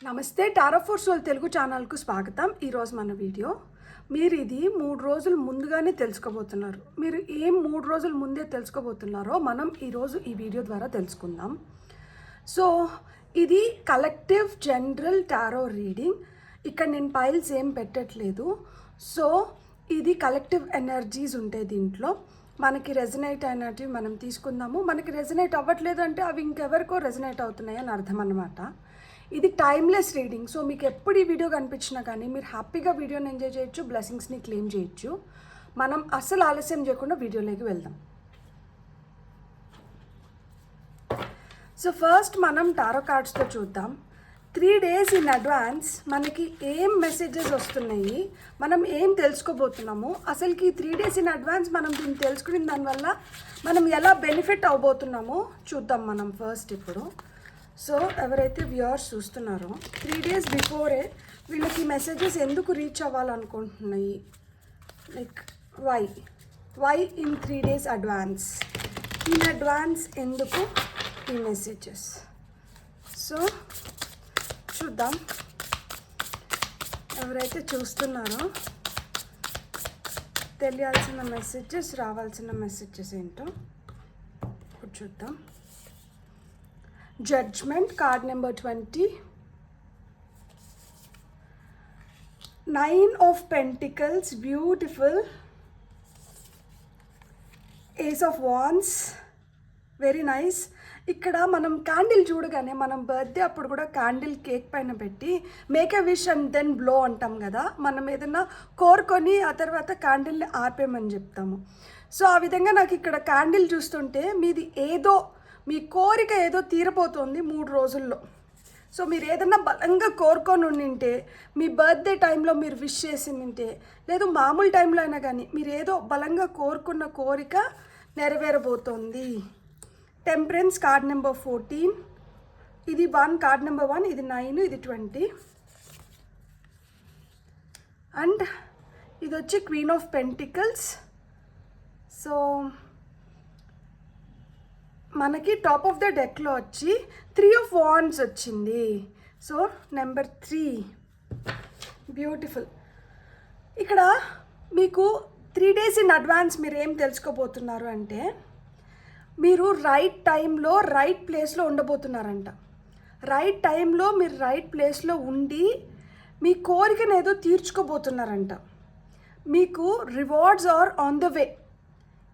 నమస్తే tarot for soul Telugu ఛానల్కు స్వాగతం. ఈరోజు మన వీడియో మీరు ఇది 3 రోజులు ముందుగానే తెలుసుకోబోతున్నారు. మీరు ఏం 3 రోజుల ముందే తెలుసుకోబోతున్నారో మనం ఈరోజు ఈ వీడియో ద్వారా తెలుసుకుందాం. సో ఇది కలెక్టివ్ జనరల్ టారో రీడింగ్. ఇక్కడ నేను పైల్స్ ఏం పెట్టట్లేదు. సో ఇది కలెక్టివ్ ఎనర్జీస్ ఉంటాయి దీంట్లో. మనకి రెజనేట్ అయినట్టు మనం తీసుకుందాము. మనకి రెజనేట్ అవ్వట్లేదు అంటే అవి ఇంకెవరికో రెజనేట్ అవుతున్నాయి అని అర్థం అన్నమాట. ఇది టైమ్లెస్ రీడింగ్. సో మీకు ఎప్పుడు ఈ వీడియో కనిపించినా కానీ మీరు హ్యాపీగా వీడియోని ఎంజాయ్ చేయొచ్చు, బ్లెస్సింగ్స్ని క్లెయిమ్ చేయొచ్చు. మనం అస్సలు ఆలస్యం చేయకుండా వీడియోలోకి వెళ్దాం. సో ఫస్ట్ మనం టారో కార్డ్స్తో చూద్దాం. 3 days ఇన్ అడ్వాన్స్ మనకి ఏం మెసేజెస్ వస్తున్నాయి, మనం ఏం తెలుసుకోబోతున్నాము, అసలుకి 3 days ఇన్ అడ్వాన్స్ మనం దీన్ని తెలుసుకున్న దానివల్ల మనం ఎలా బెనిఫిట్ అవబోతున్నామో చూద్దాం మనం ఫస్ట్ ఇప్పుడు. సో ఎవరైతే వ్యూవర్స్ చూస్తున్నారో 3 days బిఫోరే వీళ్ళకి మెసేజెస్ ఎందుకు రీచ్ అవ్వాలనుకుంటున్నాయి, like why in 3 days advance, in advance ఎందుకు ఈ మెసేజెస్. సో చూద్దాం ఎవరైతే చూస్తున్నారో తెలియాల్సిన మెసేజెస్, రావాల్సిన మెసేజెస్ ఏంటో ఇప్పుడు చూద్దాం. Judgement card number 20, 9 of Pentacles, beautiful, Ace of Wands, very nice. ఇక్కడ మనం క్యాండిల్ చూడగానే మనం బర్త్డే అప్పుడు కూడా క్యాండిల్ కేక్ పైన పెట్టి make a wish and then blow అంటాం కదా. మనం ఏదైనా కోరుకొని ఆ తర్వాత క్యాండిల్ని ఆర్పేయమని చెప్తాము. సో ఆ విధంగా నాకు ఇక్కడ క్యాండిల్ చూస్తుంటే మీది ఏదో, మీ కోరిక ఏదో తీరబోతోంది 3 రోజుల్లో. సో మీరు ఏదన్నా బలంగా కోరుకొని ఉండింటే, మీ బర్త్డే టైంలో మీరు విష్ చేసి ఉంటే, లేదు మామూలు టైంలో అయినా కానీ మీరు ఏదో బలంగా కోరుకున్న కోరిక నెరవేరబోతోంది. టెంపరెన్స్ కార్డ్ నెంబర్ 14, ఇది 1 కార్డ్ నెంబర్ 1, ఇది 9, ఇది 20 అండ్ ఇది వచ్చి క్వీన్ ఆఫ్ పెంటికల్స్. సో మనకి టాప్ ఆఫ్ ద డెక్లో వచ్చి 3 of Wands వచ్చింది. So number 3, beautiful. ఇక్కడ మీకు 3 days ఇన్ అడ్వాన్స్ మీరు ఏం తెలుసుకోబోతున్నారు అంటే, మీరు రైట్ టైంలో రైట్ ప్లేస్లో ఉండబోతున్నారంట. రైట్ టైంలో మీరు రైట్ ప్లేస్లో ఉండి మీ కోరికను ఏదో తీర్చుకోబోతున్నారంట. మీకు rewards are on the way.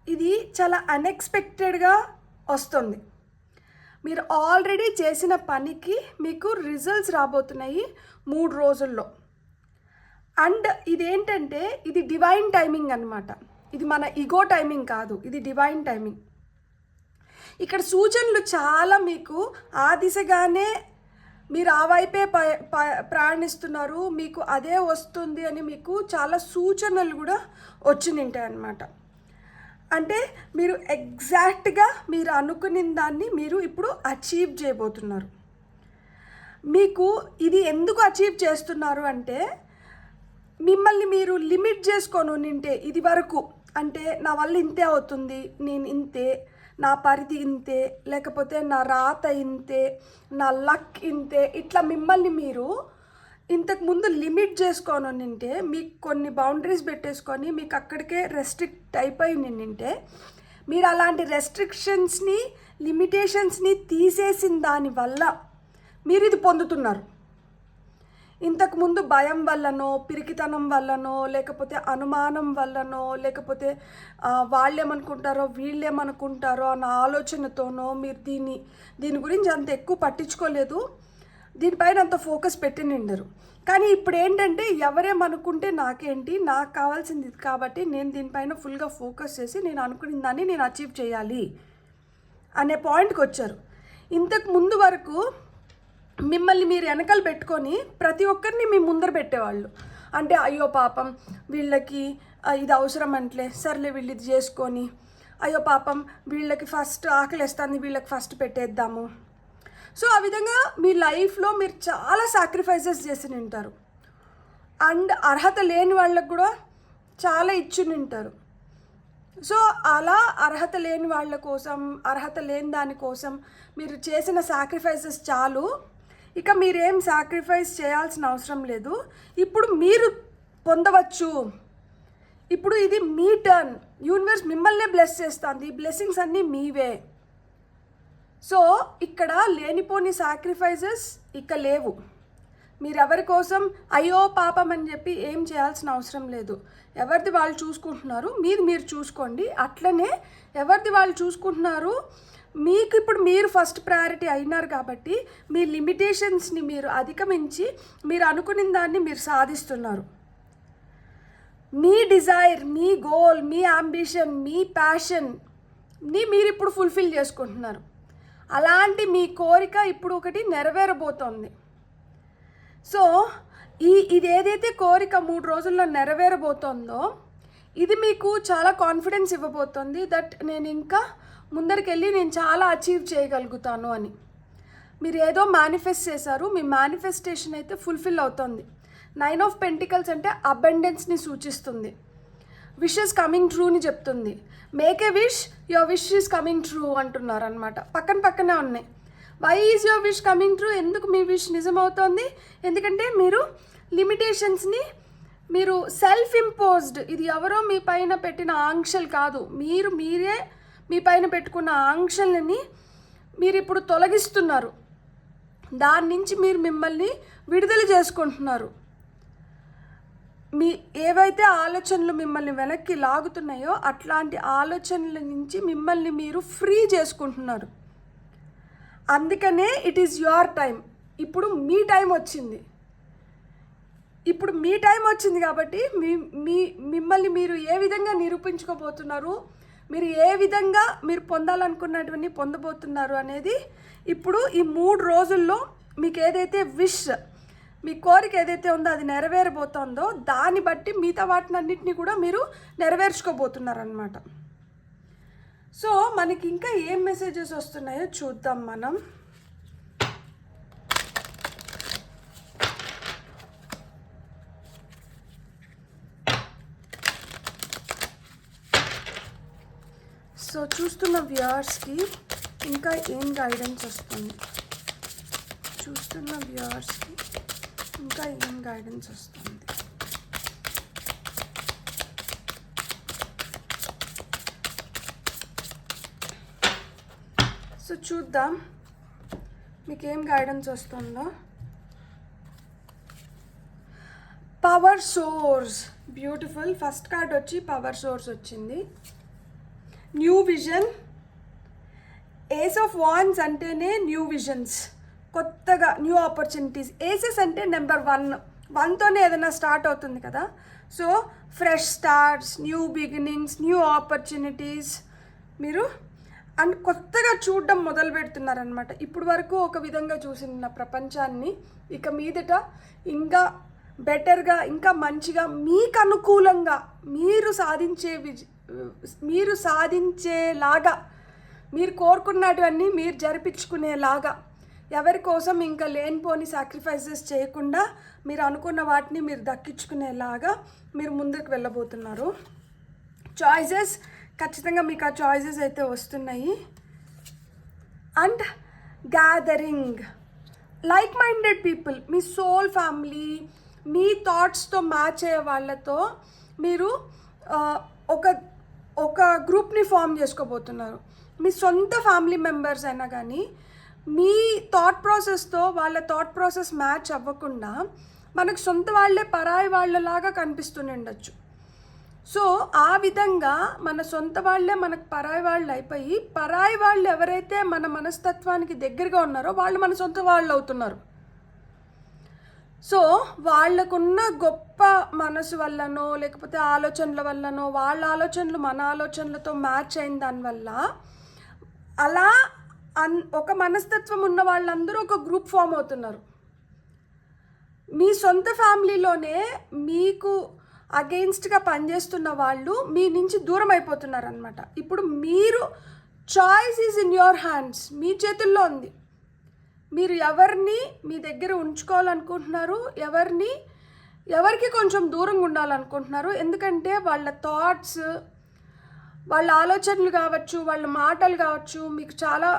ఇది చాలా అన్ఎక్స్పెక్టెడ్గా వస్తుంది. మీరు ఆల్రెడీ చేసిన పనికి మీకు రిజల్ట్స్ రాబోతున్నాయి 3 రోజుల్లో. అండ్ ఇదేంటంటే ఇది డివైన్ టైమింగ్ అన్నమాట. ఇది మన ఈగో టైమింగ్ కాదు, ఇది డివైన్ టైమింగ్. ఇక్కడ సూచనలు చాలా మీకు ఆ దిశగానే మీరు ఆ వైపే ప్రయాణిస్తున్నారు, మీకు అదే వస్తుంది అని మీకు చాలా సూచనలు కూడా వచ్చింటాయి అన్నమాట. అంటే మీరు ఎగ్జాక్ట్గా మీరు అనుకున్న దాన్ని మీరు ఇప్పుడు అచీవ్ చేయబోతున్నారు. మీకు ఇది ఎందుకు అచీవ్ చేస్తున్నారు అంటే, మిమ్మల్ని మీరు లిమిట్ చేసుకొని ఉంటే ఇది వరకు, అంటే నా వల్ల ఇంతే అవుతుంది, నేను ఇంతే, నా పరిధి ఇంతే, లేకపోతే నా రాత ఇంతే, నా లక్ ఇంతే, ఇట్లా మిమ్మల్ని మీరు ఇంతకుముందు లిమిట్ చేసుకొని ఉంటే, మీకు కొన్ని బౌండరీస్ పెట్టేసుకొని మీకు అక్కడికే రెస్ట్రిక్ట్ అయిపోయి నింటే, మీరు అలాంటి రెస్ట్రిక్షన్స్ని, లిమిటేషన్స్ని తీసేసిన దానివల్ల మీరు ఇది పొందుతున్నారు. ఇంతకుముందు భయం వల్లనో, పిరికితనం వల్లనో, లేకపోతే అనుమానం వల్లనో, లేకపోతే వాళ్ళేమనుకుంటారో వీళ్ళేమనుకుంటారో అన్న ఆలోచనతోనో మీరు దీని గురించి అంత ఎక్కువ పట్టించుకోలేదు, దీనిపైన అంత ఫోకస్ పెట్టి నిండరు. కానీ ఇప్పుడు ఏంటంటే, ఎవరేమనుకుంటే నాకేంటి, నాకు కావాల్సింది ఇది కాబట్టి నేను దీనిపైన ఫుల్గా ఫోకస్ చేసి నేను అనుకున్న దాన్ని నేను అచీవ్ చేయాలి అనే పాయింట్కి వచ్చారు. ఇంతకు ముందు వరకు మిమ్మల్ని మీరు వెనకాల పెట్టుకొని ప్రతి ఒక్కరిని మీ ముందర పెట్టేవాళ్ళు. అంటే అయ్యో పాపం వీళ్ళకి ఇది అవసరం అంటలే, సర్లే వీళ్ళు ఇది చేసుకొని, అయ్యో పాపం వీళ్ళకి ఫస్ట్ ఆకలిస్తుంది, వీళ్ళకి ఫస్ట్ పెట్టేద్దాము. సో ఆ విధంగా మీ లైఫ్లో మీరు చాలా సాక్రిఫైసెస్ చేసి ఉంటారు. అండ్ అర్హత లేని వాళ్ళకు కూడా చాలా ఇచ్చి ఉంటారు. సో అలా అర్హత లేని వాళ్ళ కోసం, అర్హత లేని దానికోసం మీరు చేసిన సాక్రిఫైసెస్ చాలు. ఇక మీరేం సాక్రిఫైస్ చేయాల్సిన అవసరం లేదు. ఇప్పుడు మీరు పొందవచ్చు. ఇప్పుడు ఇది మీ టర్న్. యూనివర్స్ మిమ్మల్నే బ్లెస్ చేస్తుంది. ఈ బ్లెస్సింగ్స్ అన్నీ మీవే. సో ఇక్కడ లేనిపోని సాక్రిఫైజెస్ ఇక లేవు. మీరు ఎవరి కోసం అయ్యో పాపం అని చెప్పి ఏం చేయాల్సిన అవసరం లేదు. ఎవరిది వాళ్ళు చూసుకుంటున్నారు, మీరు చూసుకోండి. అట్లనే ఎవరిది వాళ్ళు చూసుకుంటున్నారు, మీకు ఇప్పుడు మీరు ఫస్ట్ ప్రయారిటీ అయినారు కాబట్టి మీ లిమిటేషన్స్ని మీరు అధిగమించి మీరు అనుకున్న దాన్ని మీరు సాధిస్తున్నారు. మీ డిజైర్, మీ గోల్, మీ అంబిషన్, మీ ప్యాషన్ని మీరు ఇప్పుడు ఫుల్ఫిల్ చేసుకుంటున్నారు. అలాంటి మీ కోరిక ఇప్పుడు ఒకటి నెరవేరబోతోంది. సో ఇది ఏదైతే కోరిక 3 రోజుల్లో నెరవేరబోతోందో ఇది మీకు చాలా కాన్ఫిడెన్స్ ఇవ్వబోతోంది. దట్ నేను ఇంకా ముందరికెళ్ళి నేను చాలా అచీవ్ చేయగలుగుతాను అని. మీరు ఏదో మేనిఫెస్ట్ చేశారు, మీ మేనిఫెస్టేషన్ అయితే ఫుల్ఫిల్ అవుతుంది. 9 ఆఫ్ పెంటికల్స్ అంటే అబండెన్స్ని సూచిస్తుంది. విషెస్ కమింగ్ ట్రూని చెప్తుంది. Make a wish, your wish is coming true అంటున్నారు అనమాట. పక్కనే ఉన్నాయి. Why is your wish coming true? ఎందుకు మీ విష్ నిజమవుతోంది? ఎందుకంటే మీరు లిమిటేషన్స్ని మీరు సెల్ఫ్ ఇంపోజ్డ్, ఇది ఎవరో మీ పైన పెట్టిన ఆంక్షలు కాదు, మీరే మీ పైన పెట్టుకున్న ఆంక్షలని మీరు ఇప్పుడు తొలగిస్తున్నారు. దాని నుంచి మీరు మిమ్మల్ని విడుదల చేసుకుంటున్నారు. మీ ఏవైతే ఆలోచనలు మిమ్మల్ని వెనక్కి లాగుతున్నాయో అట్లాంటి ఆలోచనల నుంచి మిమ్మల్ని మీరు ఫ్రీ చేసుకుంటున్నారు. అందుకనే ఇట్ ఈస్ యువర్ టైం. ఇప్పుడు మీ టైం వచ్చింది. కాబట్టి మిమ్మల్ని మీరు ఏ విధంగా నిరూపించుకోబోతున్నారు, మీరు ఏ విధంగా మీరు పొందాలనుకున్నటువంటి పొందబోతున్నారు అనేది ఇప్పుడు ఈ 3 రోజుల్లో మీకు ఏదైతే విష్, మీ కోరిక ఏదైతే ఉందో అది నెరవేరబోతోందో దాన్ని బట్టి మిగతా వాటినన్నింటినీ కూడా మీరు నెరవేర్చుకోబోతున్నారనమాట. సో మనకి ఇంకా ఏం మెసేజెస్ వస్తున్నాయో చూద్దాం మనం. సో చూస్తున్న వ్యూవర్స్కి ఇంకా ఏం గైడెన్స్ వస్తుంది? సో చూద్దాం మీకేం గైడెన్స్ వస్తుందో. Power source, beautiful. First card వచ్చి పవర్ సోర్స్ వచ్చింది. New vision. Ace of wands అంటేనే న్యూ విజన్స్, కొత్తగా న్యూ ఆపర్చునిటీస్. ఏసెస్ అంటే నెంబర్ 1తోనే ఏదైనా స్టార్ట్ అవుతుంది కదా. So fresh starts, new beginnings, new opportunities మీరు అండ్ కొత్తగా చూడడం మొదలు పెడుతున్నారనమాట. ఇప్పుడు వరకు ఒక విధంగా చూసిన ప్రపంచాన్ని ఇక మీదట ఇంకా బెటర్గా, ఇంకా మంచిగా, మీకు అనుకూలంగా మీరు సాధించేలాగా, మీరు కోరుకున్నటువన్నీ మీరు జరిపించుకునేలాగా, ఎవరి కోసం ఇంకా లేనిపోని సాక్రిఫైసెస్ చేయకుండా మీరు అనుకున్న వాటిని మీరు దక్కించుకునేలాగా మీరు ముందుకు వెళ్ళబోతున్నారు. చాయిసెస్, ఖచ్చితంగా మీకు ఆ చాయిసెస్ అయితే వస్తున్నాయి. And gathering like minded people, మీ సోల్ ఫ్యామిలీ, మీ థాట్స్తో మ్యాచ్ అయ్యే వాళ్ళతో మీరు ఒక గ్రూప్ని ఫామ్ చేసుకోబోతున్నారు. మీ సొంత ఫ్యామిలీ మెంబర్స్ అయినా కానీ మీ థాట్ ప్రాసెస్తో వాళ్ళ థాట్ ప్రాసెస్ మ్యాచ్ అవ్వకుండా మనకు సొంత వాళ్ళే పరాయి వాళ్ళలాగా కనిపిస్తూనే ఉండొచ్చు. సో ఆ విధంగా మన సొంత వాళ్ళే మనకు పరాయి వాళ్ళు అయిపోయి, పరాయి వాళ్ళు ఎవరైతే మన మనస్తత్వానికి దగ్గరగా ఉన్నారో వాళ్ళు మన సొంత వాళ్ళు అవుతున్నారు. సో వాళ్ళకున్న గొప్ప మనసు వల్లనో లేకపోతే ఆలోచనల వల్లనో, వాళ్ళ ఆలోచనలు మన ఆలోచనలతో మ్యాచ్ అయిన దానివల్ల అలా ఒక మనస్తత్వం ఉన్న వాళ్ళందరూ ఒక గ్రూప్ ఫామ్ అవుతున్నారు. మీ సొంత ఫ్యామిలీలోనే మీకు అగెయిన్స్ట్గా పనిచేస్తున్న వాళ్ళు మీ నుంచి దూరం అయిపోతున్నారు అనమాట. ఇప్పుడు మీరు choice is in your hands, మీ చేతుల్లో ఉంది. మీరు ఎవరిని మీ దగ్గర ఉంచుకోవాలనుకుంటున్నారు, ఎవరికి కొంచెం దూరంగా ఉండాలనుకుంటున్నారు. ఎందుకంటే వాళ్ళ థాట్స్, వాళ్ళ ఆలోచనలు కావచ్చు, వాళ్ళ మాటలు కావచ్చు మీకు చాలా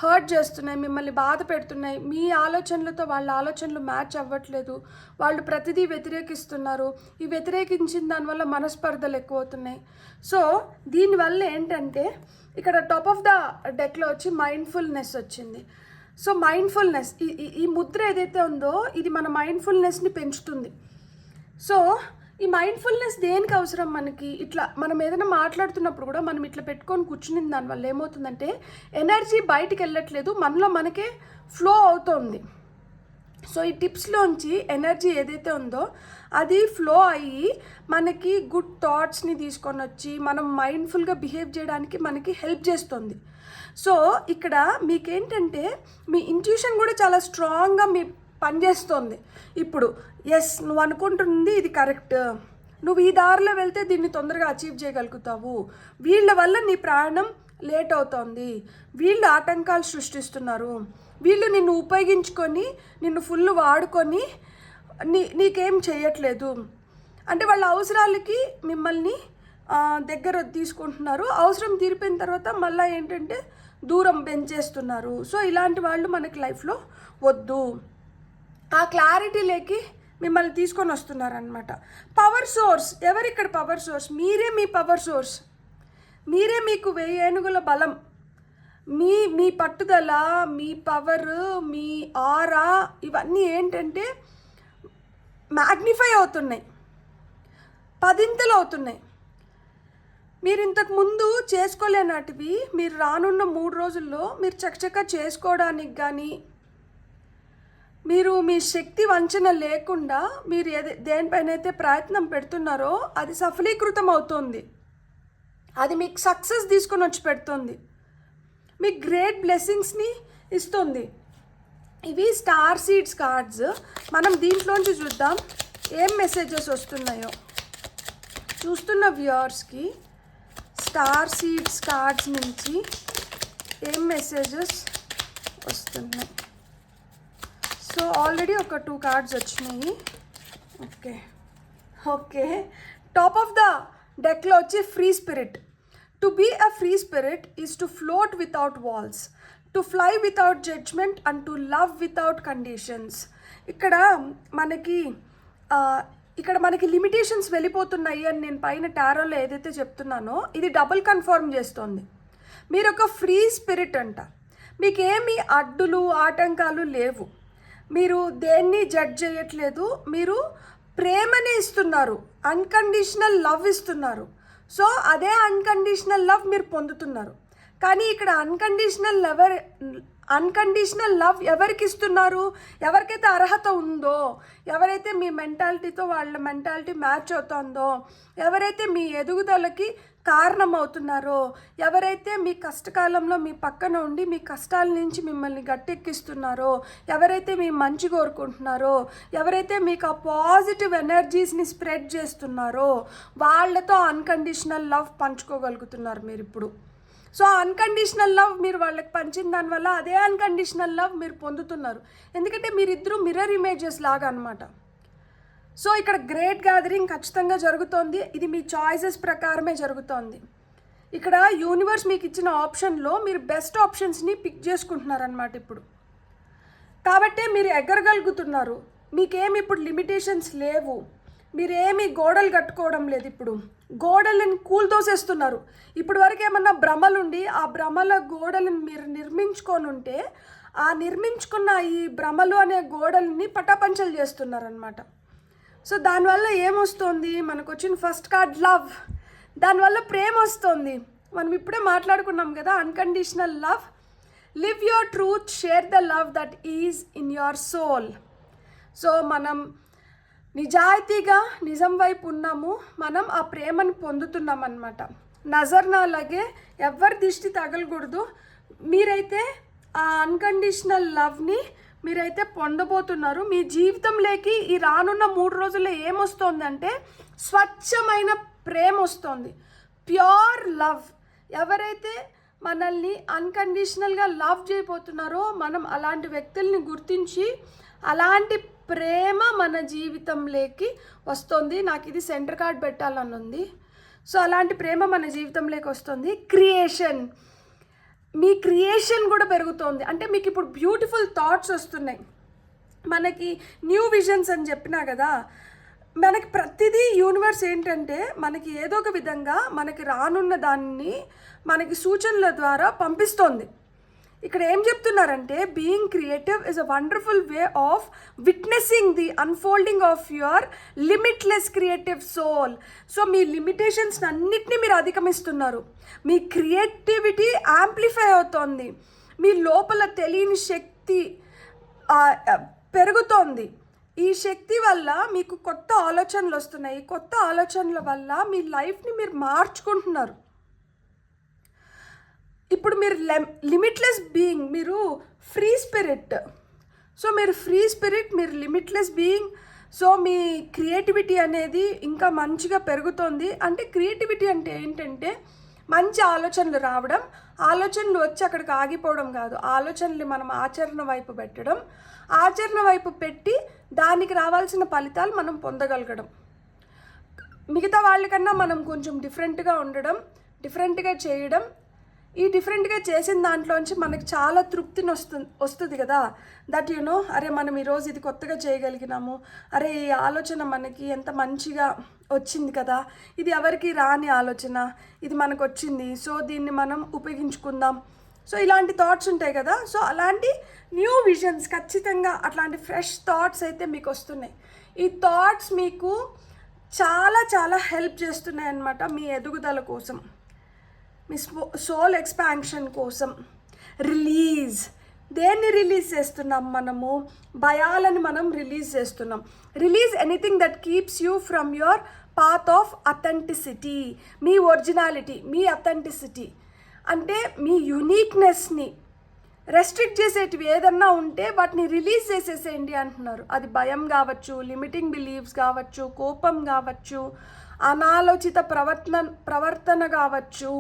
హర్ట్ చేస్తున్నాయి, మిమ్మల్ని బాధ పెడుతున్నాయి, మీ ఆలోచనలతో వాళ్ళ ఆలోచనలు మ్యాచ్ అవ్వట్లేదు, వాళ్ళు ప్రతిదీ వ్యతిరేకిస్తున్నారు, ఈ వ్యతిరేకించిన దానివల్ల మనస్పర్ధలు ఎక్కువ అవుతున్నాయి. సో దీనివల్ల ఏంటంటే ఇక్కడ టాప్ ఆఫ్ ద డెక్లో వచ్చి మైండ్ఫుల్నెస్ వచ్చింది. సో మైండ్ఫుల్నెస్ ఈ ముద్ర ఏదైతే ఉందో ఇది మన మైండ్ఫుల్నెస్ని పెంచుతుంది. సో ఈ మైండ్ఫుల్నెస్ దేనికి అవసరం మనకి? ఇట్లా మనం ఏదైనా మాట్లాడుతున్నప్పుడు కూడా మనం ఇట్లా పెట్టుకొని కూర్చుని దానివల్ల ఏమవుతుందంటే ఎనర్జీ బయటికి వెళ్ళట్లేదు, మనలో మనకే ఫ్లో అవుతుంది. సో ఈ టిప్స్లోంచి ఎనర్జీ ఏదైతే ఉందో అది ఫ్లో అయ్యి మనకి గుడ్ థాట్స్ని తీసుకొని వచ్చి మనం మైండ్ఫుల్గా బిహేవ్ చేయడానికి మనకి హెల్ప్ చేస్తుంది. సో ఇక్కడ మీకేంటంటే మీ ఇంట్యూషన్ కూడా చాలా స్ట్రాంగ్గా మీ పనిచేస్తుంది. ఇప్పుడు ఎస్ నువ్వు అనుకుంటుంది ఇది కరెక్ట్, నువ్వు ఈ దారిలో వెళ్తే దీన్ని తొందరగా అచీవ్ చేయగలుగుతావు, వీళ్ళ వల్ల నీ ప్రయాణం లేట్ అవుతుంది, వీళ్ళు ఆటంకాలు సృష్టిస్తున్నారు, వీళ్ళు నిన్ను ఉపయోగించుకొని నిన్ను ఫుల్ వాడుకొని నీకేం చేయట్లేదు అంటే వాళ్ళ అవసరాలకి మిమ్మల్ని దగ్గర తీసుకుంటున్నారు, అవసరం తీరిపోయిన తర్వాత మళ్ళీ ఏంటంటే దూరం పెంచేస్తున్నారు. సో ఇలాంటి వాళ్ళు మనకి లైఫ్లో వద్దు. ఆ క్లారిటీలోకి మిమ్మల్ని తీసుకొని వస్తున్నారనమాట. పవర్ సోర్స్ ఎవరిక్కడ? పవర్ సోర్స్ మీరే. మీ పవర్ సోర్స్ మీరే. మీకు 1000 ఏనుగుల బలం, మీ పట్టుదల, మీ పవర్, మీ ఆరా ఇవన్నీ ఏంటంటే మ్యాగ్నిఫై అవుతున్నాయి, 10 అవుతున్నాయి. మీరు ఇంతకు ముందు చేసుకోలేనటివి మీరు రానున్న 3 రోజుల్లో మీరు చకచకా చేసుకోవడానికి కానీ మీరు మీ శక్తి వంచన లేకుండా మీరు దేనిపైనైతే ప్రయత్నం పెడుతున్నారో అది సఫలీకృతం అవుతుంది, అది మీకు సక్సెస్ తీసుకొని వచ్చి పెడుతుంది, మీకు గ్రేట్ బ్లెస్సింగ్స్ని ఇస్తుంది. ఇవి స్టార్ సీడ్స్ కార్డ్స్. మనం దీంట్లోంచి చూద్దాం ఏం మెసేజెస్ వస్తున్నాయో. చూస్తున్న వ్యూవర్స్కి స్టార్ సీడ్స్ కార్డ్స్ నుంచి ఏం మెసేజెస్ వస్తున్నాయి. సో ఆల్రెడీ ఒక 2 కార్డ్స్ వచ్చినాయి. ఓకే టాప్ ఆఫ్ ద డెక్లో వచ్చి free spirit. To be a free spirit is to float without walls, to fly without judgement and to love without conditions. ఇక్కడ మనకి limitations వెళ్ళిపోతున్నాయి అని నేను పైన టారోలో ఏదైతే చెప్తున్నానో ఇది డబుల్ కన్ఫర్మ్ చేస్తోంది. మీరు ఒక ఫ్రీ స్పిరిట్ అంట, మీకేమీ అడ్డులు ఆటంకాలు లేవు, మీరు దేన్ని జడ్జ్ చేయట్లేదు, మీరు ప్రేమని ఇస్తున్నారు, అన్కండిషనల్ లవ్ ఇస్తున్నారు. సో అదే అన్కండిషనల్ లవ్ మీరు పొందుతున్నారు. కానీ ఇక్కడ అన్కండిషనల్ లవ్ ఎవరికి ఇస్తున్నారు? ఎవరికైతే అర్హత ఉందో, ఎవరైతే మీ మెంటాలిటీతో వాళ్ళ మెంటాలిటీ మ్యాచ్ అవుతుందో, ఎవరైతే మీ ఎదుగుదలకి కారణం అవుతున్నారో, ఎవరైతే మీ కష్టకాలంలో మీ పక్కన ఉండి మీ కష్టాల నుంచి మిమ్మల్ని గట్టెక్కిస్తున్నారో, ఎవరైతే మీ మంచి కోరుకుంటున్నారో, ఎవరైతే మీకు ఆ పాజిటివ్ ఎనర్జీస్ని స్ప్రెడ్ చేస్తున్నారో వాళ్ళతో అన్కండిషనల్ లవ్ పంచుకోగలుగుతున్నారు మీరు ఇప్పుడు. సో అన్కండిషనల్ లవ్ మీరు వాళ్ళకి పంచిన దానివల్ల అదే అన్కండిషనల్ లవ్ మీరు పొందుతున్నారు. ఎందుకంటే మీరిద్దరూ మిర్రర్ ఇమేజెస్ లాగా అనమాట. సో ఇక్కడ గ్రేట్ గ్యాదరింగ్ ఖచ్చితంగా జరుగుతోంది. ఇది మీ చాయిసెస్ ప్రకారమే జరుగుతోంది. ఇక్కడ యూనివర్స్ మీకు ఇచ్చిన ఆప్షన్లో మీరు బెస్ట్ ఆప్షన్స్ని పిక్ చేసుకుంటున్నారనమాట ఇప్పుడు. కాబట్టే మీరు ఎగరగలుగుతున్నారు, మీకేమి ఇప్పుడు లిమిటేషన్స్ లేవు, మీరేమీ గోడలు కట్టుకోవడం లేదు. ఇప్పుడు గోడలను కూల్తోసేస్తున్నారు. ఇప్పుడు వరకు ఏమన్నా భ్రమలుండి ఆ భ్రమల గోడలను మీరు నిర్మించుకొని ఉంటే ఆ నిర్మించుకున్న ఈ భ్రమలు అనే గోడల్ని పటాపంచలు చేస్తున్నారనమాట. సో దానివల్ల ఏమొస్తుంది? మనకు వచ్చిన ఫస్ట్ కార్డ్ లవ్, దానివల్ల ప్రేమ వస్తుంది. మనం ఇప్పుడే మాట్లాడుకున్నాం కదా unconditional love. Live your truth, share the love that is in your soul. So మనం నిజాయితీగా నిజం వైపు ఉన్నాము, మనం ఆ ప్రేమను పొందుతున్నాం అన్నమాట. నజర్నాలాగే ఎవరి దిష్టి తగలకూడదు. మీరైతే ఆ అన్కండిషనల్ లవ్ని మీరైతే పొందబోతున్నారు. మీ జీవితంలోకి ఈ రానున్న 3 రోజుల్లో ఏమొస్తుందంటే స్వచ్ఛమైన ప్రేమ వస్తుంది, ప్యూర్ లవ్. ఎవరైతే మనల్ని అన్కండిషనల్గా లవ్ చేయబోతున్నారో మనం అలాంటి వ్యక్తుల్ని గుర్తించి అలాంటి ప్రేమ మన జీవితంలోకి వస్తుంది. నాకు ఇది సెంటర్ కార్డ్ పెట్టాలని ఉంది. సో అలాంటి ప్రేమ మన జీవితంలోకి వస్తుంది. క్రియేషన్, మీ క్రియేషన్ కూడా పెరుగుతోంది. అంటే మీకు ఇప్పుడు బ్యూటిఫుల్ థాట్స్ వస్తున్నాయి. మనకి న్యూ విజన్స్ అని చెప్పినా కదా, మనకి ప్రతిదీ యూనివర్స్ ఏంటంటే మనకి ఏదో ఒక విధంగా మనకి రానున్న దాన్ని మనకి సూచనల ద్వారా పంపిస్తోంది. ఇక్కడ ఏం చెప్తున్నారంటే being creative is a wonderful way of witnessing the unfolding of your limitless creative soul. So మీ లిమిటేషన్స్ అన్నిటినీ మీరు అధిగమిస్తున్నారు. మీ క్రియేటివిటీ యాంప్లిఫై అవుతోంది. మీ లోపల తెలియని శక్తి పెరుగుతోంది. ఈ శక్తి వల్ల మీకు కొత్త ఆలోచనలు వస్తున్నాయి. కొత్త ఆలోచనల వల్ల మీ లైఫ్ని మీరు మార్చుకుంటున్నారు. ఇప్పుడు మీరు లిమిట్లెస్ బీయింగ్, మీరు ఫ్రీ స్పిరిట్. సో మీరు ఫ్రీ స్పిరిట్, మీరు లిమిట్లెస్ బీయింగ్. సో మీ క్రియేటివిటీ అనేది ఇంకా మంచిగా పెరుగుతోంది. అంటే క్రియేటివిటీ అంటే ఏంటంటే మంచి ఆలోచనలు రావడం, ఆలోచనలు వచ్చి అక్కడికి ఆగిపోవడం కాదు. ఆలోచనలు మనం ఆచరణ వైపు పెట్టడం, ఆచరణ వైపు పెట్టి దానికి రావాల్సిన ఫలితాలు మనం పొందగలగడం. మిగతా వాళ్ళకన్నా మనం కొంచెం డిఫరెంట్గా ఉండడం, డిఫరెంట్గా చేయడం. ఈ డిఫరెంట్గా చేసిన దాంట్లోంచి మనకి చాలా తృప్తిని వస్తుంది కదా. దట్ యు నో, అరే మనం ఈరోజు ఇది కొత్తగా చేయగలిగినాము, అరే ఈ ఆలోచన మనకి ఎంత మంచిగా వచ్చింది కదా, ఇది ఎవరికి రాని ఆలోచన, ఇది మనకు వచ్చింది, సో దీన్ని మనం ఉపయోగించుకుందాం. సో ఇలాంటి థాట్స్ ఉంటాయి కదా. సో అలాంటి న్యూ విజన్స్, ఖచ్చితంగా అట్లాంటి ఫ్రెష్ థాట్స్ అయితే మీకు వస్తున్నాయి. ఈ థాట్స్ మీకు చాలా చాలా హెల్ప్ చేస్తున్నాయి అన్నమాట మీ ఎదుగుదల కోసం, మీ సోల్ ఎక్స్పాన్షన్ కోసం. రిలీజ్, దేన్ని రిలీజ్ చేస్తున్నాం మనము? భయాలని మనం రిలీజ్ చేస్తున్నాం. Release anything that keeps you from your path of authenticity. Me originality, me authenticity అంటే మీ యునీక్నెస్ని రెస్ట్రిక్ట్ చేసేటివి ఏదన్నా ఉంటే వాటిని రిలీజ్ చేసేసేయండి అంటున్నారు. అది భయం కావచ్చు, లిమిటింగ్ బిలీవ్స్ కావచ్చు, కోపం కావచ్చు, అనాలోచిత ప్రవర్తన కావచ్చు,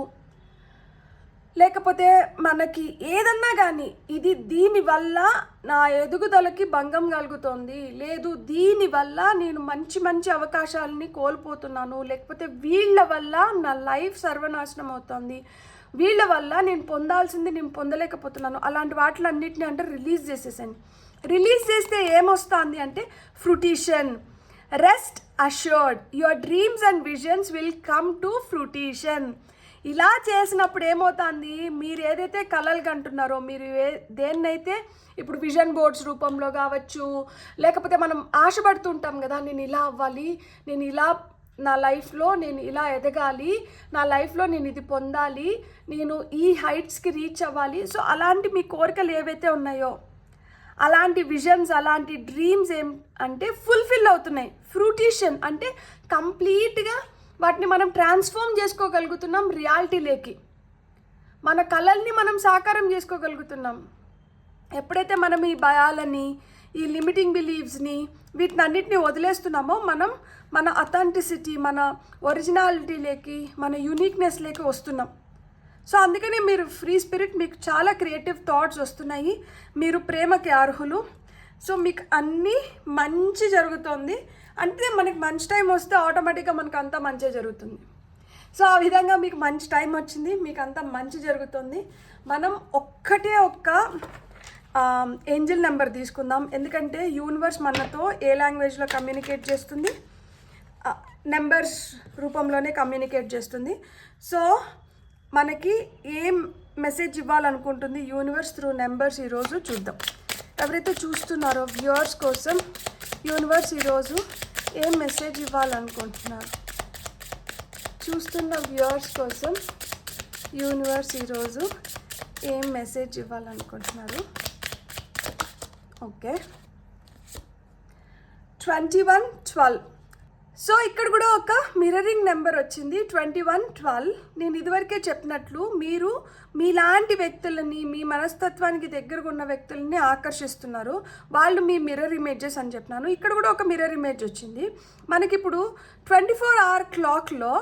లేకపోతే మనకి ఏదన్నా కానీ ఇది దీనివల్ల నా ఎదుగుదలకి భంగం కలుగుతోంది, లేదు దీనివల్ల నేను మంచి మంచి అవకాశాలని కోల్పోతున్నాను, లేకపోతే వీళ్ళ వల్ల నా లైఫ్ సర్వనాశనం అవుతుంది, వీళ్ళ వల్ల నేను పొందాల్సింది నేను పొందలేకపోతున్నాను, అలాంటి వాటిలన్నిటిని అంటే రిలీజ్ చేసేసాను. రిలీజ్ చేస్తే ఏమొస్తుంది అంటే fruition. Rest assured, your dreams and visions will come to fruition. ఇలా చేసినప్పుడు ఏమవుతుంది, మీరు ఏదైతే కలలు కంటున్నారో, మీరు దేన్నైతే ఇప్పుడు విజన్ బోర్డ్స్ రూపంలో కావచ్చు, లేకపోతే మనం ఆశపడుతుంటాం కదా, నేను ఇలా అవ్వాలి, నేను ఇలా నా లైఫ్లో నేను ఇలా ఎదగాలి, నా లైఫ్లో నేను ఇది పొందాలి, నేను ఈ హైట్స్కి రీచ్ అవ్వాలి. సో అలాంటి మీ కోరికలు ఏవైతే ఉన్నాయో, అలాంటి విజన్స్, అలాంటి డ్రీమ్స్ ఏం అంటే ఫుల్ఫిల్ అవుతున్నాయి. ఫ్రూటిషన్ అంటే కంప్లీట్గా వాటిని మనం ట్రాన్స్ఫార్మ్ చేసుకోగలుగుతున్నాం రియాలిటీలోకి. మన కళల్ని మనం సాకారం చేసుకోగలుగుతున్నాం ఎప్పుడైతే మనం ఈ భయాలని, ఈ లిమిటింగ్ బిలీవ్స్ని, వీటిని అన్నిటిని వదిలేస్తున్నామో మనం మన అథెంటిసిటీ, మన ఒరిజినాలిటీలోకి, మన యూనిక్నెస్లోకి వస్తున్నాం. సో అందుకనే మీరు ఫ్రీ స్పిరిట్, మీకు చాలా క్రియేటివ్ థాట్స్ వస్తున్నాయి, మీరు ప్రేమకి అర్హులు. సో మీకు అన్నీ మంచి జరుగుతుంది. అంటే మనకి మంచి టైం వస్తే ఆటోమేటిక్గా మనకు అంతా మంచిగా జరుగుతుంది. సో ఆ విధంగా మీకు మంచి టైం వచ్చింది, మీకు అంతా మంచి జరుగుతుంది. మనం ఒక్క ఏంజల్ నెంబర్ తీసుకుందాం. ఎందుకంటే యూనివర్స్ మనతో ఏ లాంగ్వేజ్లో కమ్యూనికేట్ చేస్తుంది, నెంబర్స్ రూపంలోనే కమ్యూనికేట్ చేస్తుంది. సో మనకి ఏం మెసేజ్ ఇవ్వాలనుకుంటుంది యూనివర్స్ త్రూ నెంబర్స్ ఈరోజు చూద్దాం. ఎవరైతే చూస్తున్నారో వ్యూవర్స్ కోసం యూనివర్స్ ఈరోజు ఏం మెసేజ్ ఇవ్వాలనుకుంటున్నారు? చూస్తున్న వ్యూవర్స్ కోసం యూనివర్స్ ఈరోజు ఏం మెసేజ్ ఇవ్వాలనుకుంటున్నారు? ఓకే, 2112. సో ఇక్కడ కూడా ఒక మిర్రరింగ్ నెంబర్ వచ్చింది 2112. నేను ఇదివరకే చెప్పినట్లు మీరు మీలాంటి వ్యక్తులని, మీ మనస్తత్వానికి దగ్గరగా ఉన్న వ్యక్తులని ఆకర్షిస్తున్నారు. వాళ్ళు మీ మిర్రర్ ఇమేజెస్ అని చెప్పినాను. ఇక్కడ కూడా ఒక మిర్రర్ ఇమేజ్ వచ్చింది మనకి. ఇప్పుడు 24-hour క్లాక్లో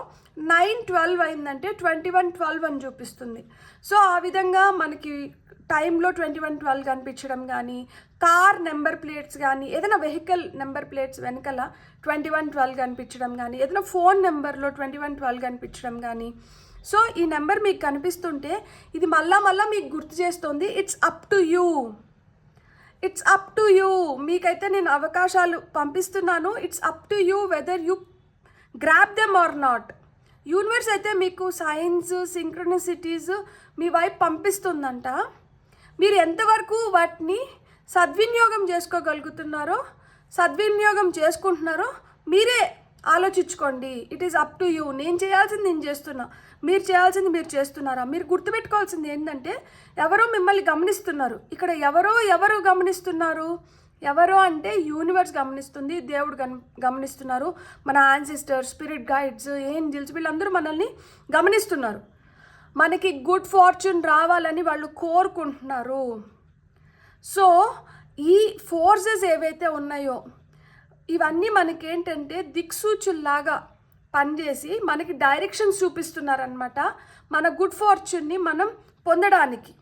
9:12 అయిందంటే 2112 అని చూపిస్తుంది. సో ఆ విధంగా మనకి టైంలో 2112 కనిపించడం కానీ, కార్ నెంబర్ ప్లేట్స్ కానీ, ఏదైనా వెహికల్ నెంబర్ ప్లేట్స్ వెనకాల 2112 కనిపించడం కానీ, ఏదైనా ఫోన్ నెంబర్లో 2112 కనిపించడం కానీ, సో ఈ నెంబర్ మీకు కనిపిస్తుంటే ఇది మళ్ళా మీకు గుర్తు చేస్తుంది, it's up to you, it's up to you. మీకైతే నేను అవకాశాలు పంపిస్తున్నాను. It's up to you whether you grasp them or not. Universe అయితే మీకు సైన్స్ సింక్రనిసిటీస్ మీ వైపు పంపిస్తుందంట. మీరు ఎంతవరకు వాటిని సద్వినియోగం చేసుకోగలుగుతున్నారో, సద్వినియోగం చేసుకుంటున్నారో మీరే ఆలోచించుకోండి. It is up to you. నేను చేయాల్సింది నేను చేస్తున్నా, మీరు చేయాల్సింది మీరు చేస్తున్నారా? మీరు గుర్తుపెట్టుకోవాల్సింది ఏంటంటే ఎవరో మిమ్మల్ని గమనిస్తున్నారు. ఇక్కడ ఎవరు గమనిస్తున్నారు? ఎవరో అంటే యూనివర్స్ గమనిస్తుంది, దేవుడు గమనిస్తున్నారు, మన యాన్సిస్టర్స్, స్పిరిట్ గైడ్స్, ఏంజిల్స్ వీళ్ళందరూ మనల్ని గమనిస్తున్నారు. మనకి గుడ్ ఫార్చ్యూన్ రావాలని వాళ్ళు కోరుకుంటున్నారు. సో ఈ ఫోర్సెస్ ఏవైతే ఉన్నాయో ఇవన్నీ మనకేంటంటే దిక్సూచుల్లాగా పనిచేసి మనకి డైరెక్షన్స్ చూపిస్తున్నారనమాట, మన గుడ్ ఫార్చ్యూన్ని మనం పొందడానికి.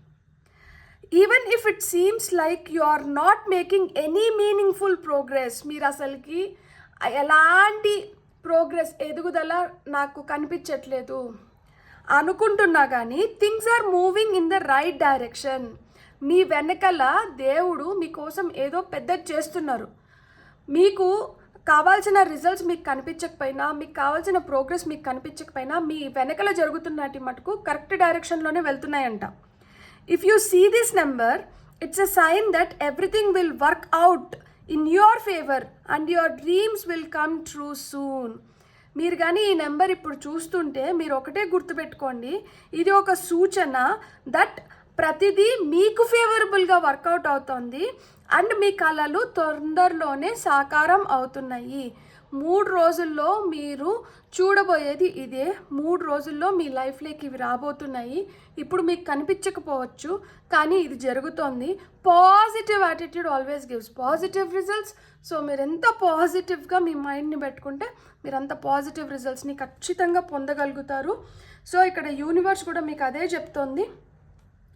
Even if it seems like you are not making any meaningful progress, మీరు అసలుకి ఎలాంటి ప్రోగ్రెస్ ఎదుగుదల నాకు కనిపించట్లేదు అనుకుంటున్నా కానీ things are moving in the right direction. మీ వెనకల దేవుడు మీకోసం ఏదో పెద్దది చేస్తున్నారు. మీకు కావాల్సిన రిజల్ట్స్ మీకు కనిపించకపోయినా, మీకు కావాల్సిన ప్రోగ్రెస్ మీకు కనిపించకపోయినా మీ వెనకల జరుగుతున్నటి మటుకు కరెక్ట్ డైరెక్షన్లోనే వెళ్తున్నాయంట. If you see this number, it's a sign that everything will work out in your favour and your dreams will come true soon. మీరు కానీ ఈ నెంబర్ ఇప్పుడు చూస్తుంటే మీరు ఒకటే గుర్తుపెట్టుకోండి, ఇది ఒక సూచన దట్ ప్రతిదీ మీకు ఫేవరబుల్గా వర్కౌట్ అవుతుంది అండ్ మీ కళలు తొందరలోనే సాకారం అవుతున్నాయి. 3 రోజుల్లో మీరు చూడబోయేది ఇదే. 3 రోజుల్లో మీ లైఫ్లోకి ఇవి రాబోతున్నాయి. ఇప్పుడు మీకు కనిపించకపోవచ్చు కానీ ఇది జరుగుతోంది. Positive attitude always gives positive results. So మీరు ఎంత పాజిటివ్గా మీ మైండ్ని పెట్టుకుంటే మీరు అంత పాజిటివ్ రిజల్ట్స్ని ఖచ్చితంగా పొందగలుగుతారు. సో ఇక్కడ యూనివర్స్ కూడా మీకు అదే చెప్తోంది,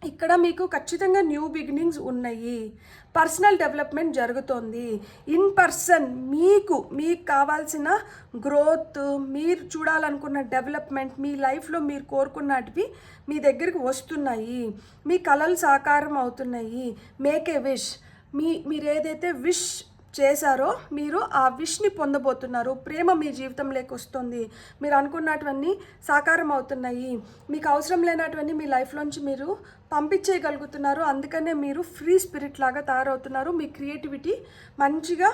ఇక్కడ మీకు ఖచ్చితంగా న్యూ బిగినింగ్స్ ఉన్నాయి, పర్సనల్ డెవలప్మెంట్ జరుగుతోంది. ఇన్ పర్సన్ మీకు కావాల్సిన గ్రోత్, మీరు చూడాలనుకున్న డెవలప్మెంట్, మీ లైఫ్లో మీరు కోరుకున్నటివి మీ దగ్గరికి వస్తున్నాయి, మీ కలలు సాకారం అవుతున్నాయి. మేక్ ఏ విష్, మీరు ఏదైతే విష్ చేశారో మీరు ఆ విష్ని పొందబోతున్నారు. ప్రేమ మీ జీవితంలోకి వస్తుంది, మీరు అనుకున్నటువన్నీ సాకారం అవుతున్నాయి, మీకు అవసరం లేనటువన్నీ మీ లైఫ్లోంచి మీరు పంపించేయగలుగుతున్నారు. అందుకనే మీరు ఫ్రీ స్పిరిట్ లాగా తయారవుతున్నారు. మీ క్రియేటివిటీ మంచిగా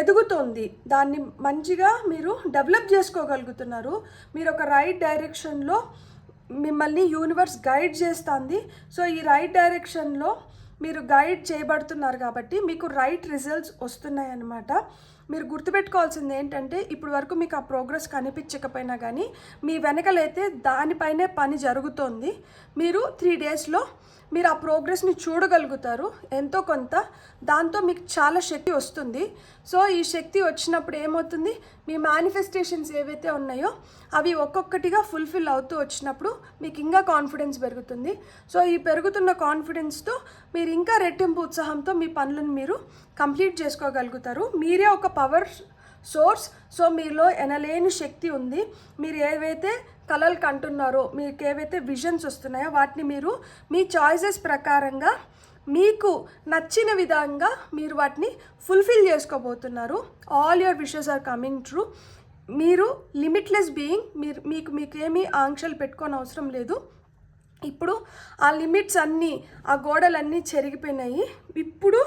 ఎదుగుతోంది, దాన్ని మంచిగా మీరు డెవలప్ చేసుకోగలుగుతున్నారు. మీరు ఒక రైట్ డైరెక్షన్లో మిమ్మల్ని యూనివర్స్ గైడ్ చేస్తుంది. సో ఈ రైట్ డైరెక్షన్లో మీరు గైడ్ చేయబడుతున్నారు కాబట్టి మీకు రైట్ రిజల్ట్స్ వస్తున్నాయన్నమాట. మీరు గుర్తుపెట్టుకోవాల్సింది ఏంటంటే ఇప్పుడు వరకు మీకు ఆ ప్రోగ్రెస్ కనిపించకపోయినా కానీ మీ వెనకలైతే దానిపైనే పని జరుగుతోంది. మీరు 3 డేస్లో మీరు ఆ ప్రోగ్రెస్ని చూడగలుగుతారు ఎంతో కొంత. దాంతో మీకు చాలా శక్తి వస్తుంది. సో ఈ శక్తి వచ్చినప్పుడు ఏమవుతుంది, మీ మేనిఫెస్టేషన్స్ ఏవైతే ఉన్నాయో అవి ఒక్కొక్కటిగా ఫుల్ఫిల్ అవుతూ వచ్చినప్పుడు మీకు ఇంకా కాన్ఫిడెన్స్ పెరుగుతుంది. సో ఈ పెరుగుతున్న కాన్ఫిడెన్స్తో మీరు ఇంకా రెట్టింపు ఉత్సాహంతో మీ పనులను మీరు కంప్లీట్ చేసుకోగలుగుతారు. మీరే ఒక పవర్ సోర్స్. సో మీలో ఎనలేని శక్తి ఉంది. మీరు ఏవైతే కలలు కంటున్నారో, మీకు ఏవైతే విజన్స్ వస్తున్నాయో వాటిని మీరు మీ చాయిసెస్ ప్రకారంగా మీకు నచ్చిన విధంగా మీరు వాటిని ఫుల్ఫిల్ చేసుకోబోతున్నారు. All your wishes are coming true. మీరు లిమిట్లెస్ బీయింగ్. మీకు ఏమీ ఆంక్షలు పెట్టుకోని అవసరం లేదు. ఇప్పుడు ఆ లిమిట్స్ అన్నీ, ఆ గోడలన్నీ చెరిగిపోయినాయి. ఇప్పుడు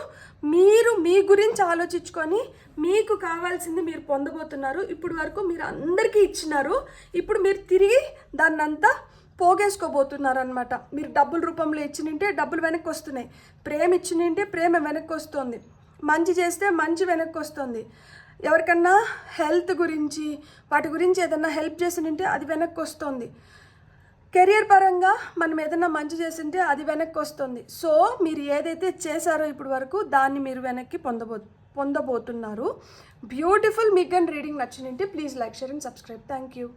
మీరు మీ గురించి ఆలోచించుకొని మీకు కావాల్సింది మీరు పొందబోతున్నారు. ఇప్పుడు వరకు మీరు అందరికీ ఇచ్చినారు, ఇప్పుడు మీరు తిరిగి దాన్నంతా పోగేసుకోబోతున్నారు అనమాట. మీరు డబ్బుల రూపంలో ఇచ్చినింటే డబ్బులు వెనక్కి వస్తున్నాయి, ప్రేమ ఇచ్చినింటే ప్రేమ వెనక్కి వస్తుంది, మంచి చేస్తే మంచి వెనక్కి వస్తుంది. ఎవరికన్నా హెల్త్ గురించి వాటి గురించి ఏదన్నా హెల్ప్ చేసినింటే అది వెనక్కి వస్తుంది. కెరియర్ పరంగా మనం ఏదైనా మంచి చేసింటే అది వెనక్కి వస్తుంది. సో మీరు ఏదైతే చేశారో ఇప్పుడు వరకు దాన్ని మీరు వెనక్కి పొందబోతున్నారు. బ్యూటిఫుల్. మీకు కానీ రీడింగ్ నచ్చినంటే please like, share and subscribe. Thank you.